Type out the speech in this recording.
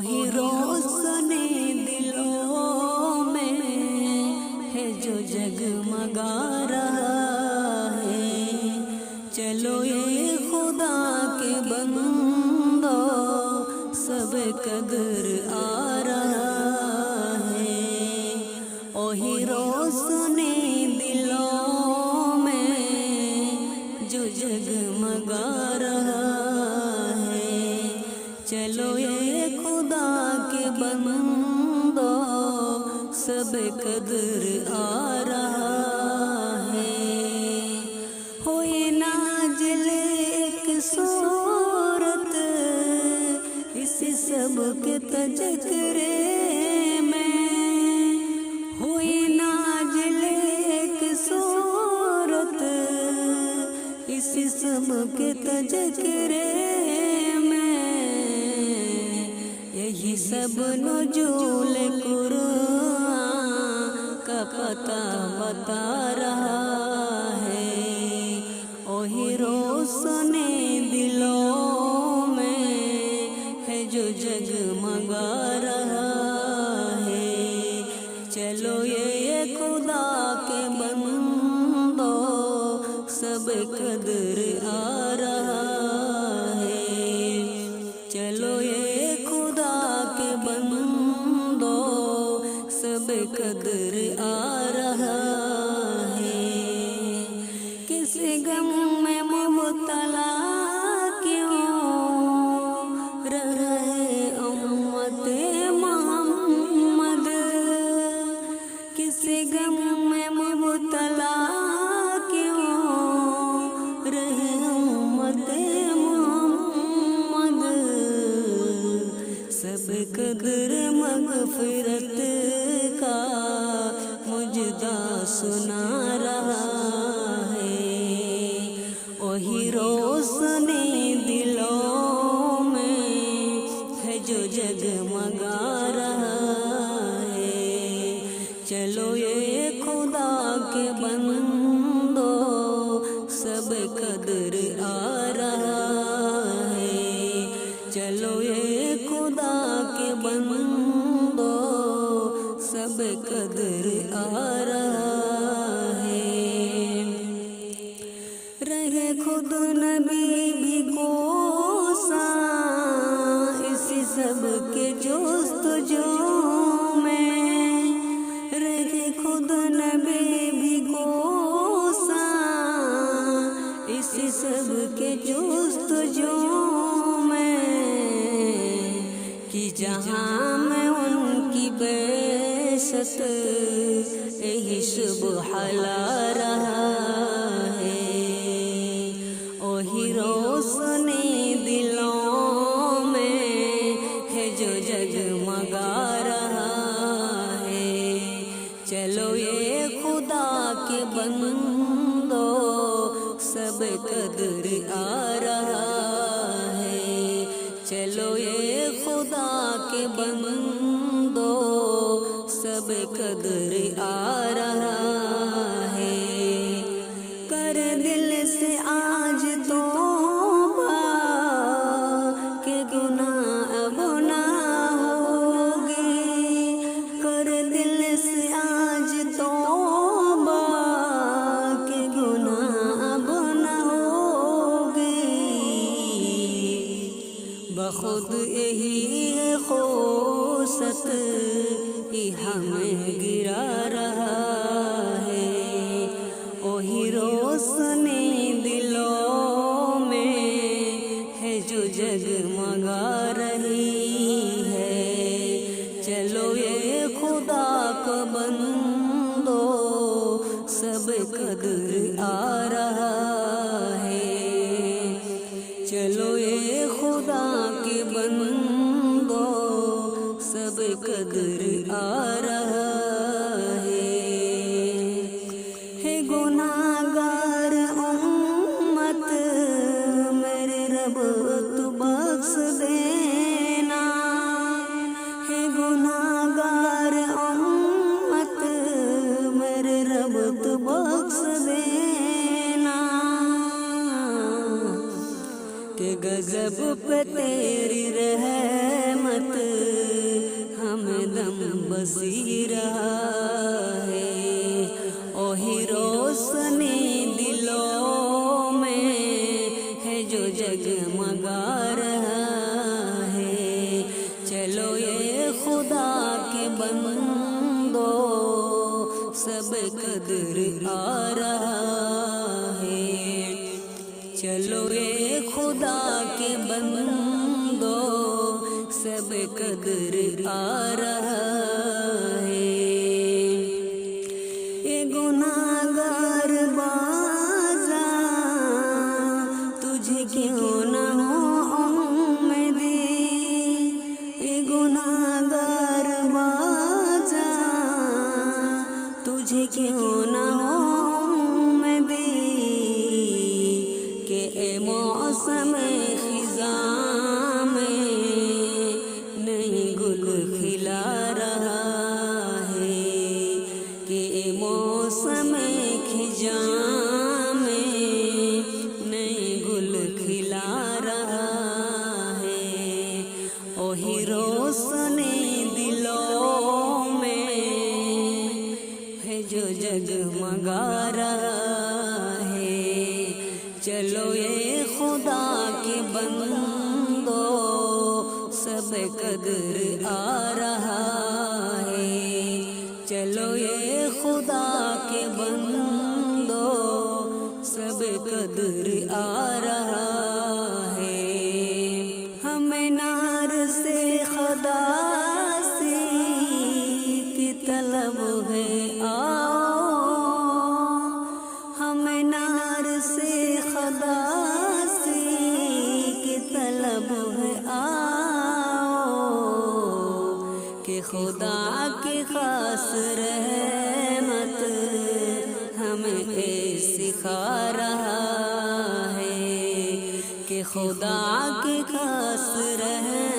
وہی روشنی دلوں میں ہے جو جگمگا رہا ہے۔ چلو یہ خدا کے بندو سب قدر آ رہا ہے۔ وہی روشنی دلوں میں جو جگمگا رہا ہے۔ چلو یہ خدا کے بندو سب قدر آ رہا ہے۔ ہوئی نازل ایک صورت اس سب کے تذکرے میں، ہوئی نازل ایک صورت اس سب کے تذکرے میں، یہی سب نزول قرآن کا پتہ بتا رہا ہے۔ وہی روشنی دلوں میں ہے جو جگمگا رہا ہے۔ چلو یہ خدا کے بندو سب قدر آ رہا ہے۔ چلو یہ خدا کے بندو سب قدر آ رہا ہے۔ کسی غم میں مبتلا کیوں رہے امت محمد، کسی غم میں مبتلا کیوں رہے امت محمد، سب قدر مغفرت کا مجدہ سنا رہا ہے۔ وہی روشنی دلوں میں ہے جو جگمگا رہا ہے۔ چلو یہ خدا کے بندو سب قدر آ رہا ہے۔ چلو یہ خدا کے بندو سب قدر آ رہا ہے۔ رہے خود نبی بھی کوساں اسی سب کے جستجو میں، رہے خود نبی بھی کوساں اسی سب کے جستجو میں، کہ جہاں میں ان کی بعثت یہی سبحہ لا رہا ہے۔ وہی روشنی دلوں میں ہے جو جگمگا رہا ہے۔ چلو یہ خدا کے بندو سب قدر آ رہا ہے۔ چلو یہ خدا کے بندو سب قدر آ رہا ہے۔ کر دل سے آج توبہ کہ گناہ اب نہ ہوگی، کر دل سے آج توبہ کہ گناہ اب نہ ہوگی، بخود یہی ہے خوست ہی ہمیں گرا رہا ہے۔ وہی روشنی دلوں میں ہے جو جگمگا رہی ہے۔ چلو یہ خدا کا بندو سب قدر آ رہا ہے۔ چلو یہ خدا کے بندو سب قدر آ رہا ہے۔ گناہگار امت میرے رب تو بخش دینا، ہے گناہگار امت میرے رب تو بخش دینا، کہ غضب پہ تیری رحمت بسی رہا ہے، وہی روشنی دلوں میں ہے جو جگمگا رہا ہے۔ چلو یہ خدا کے بندو سب قدر آ رہا ہے، چلو یہ خدا کے بندو سب قدر آ رہا ہے۔ یہ گناہگار بازا تجھے کیوں نہ ہو امیدی، یہ گناہگار بازا تجھے کیوں نہ ہو امیدی کہ اے موسم خزاں میں نئی گل کھلا رہا ہے، کہ اے موسم خزاں میں نئی گل کھلا رہا ہے، وہی روشنی دلوں میں ہے جو جگمگا رہا ہے۔ چلو یہ خدا کے بندو سب قدر آ رہا ہے، چلو یہ خدا کے بندو سب قدر آ رہا ہے۔ ہمیں نار سے خداسی کی طلب ہے، آؤ ہمیں نار سے خداسی کی طلب ہے، آؤ کہ خدا کی خاص رحمت ہمیں سکھا رہا ہے، کہ خدا کی خاص رحمت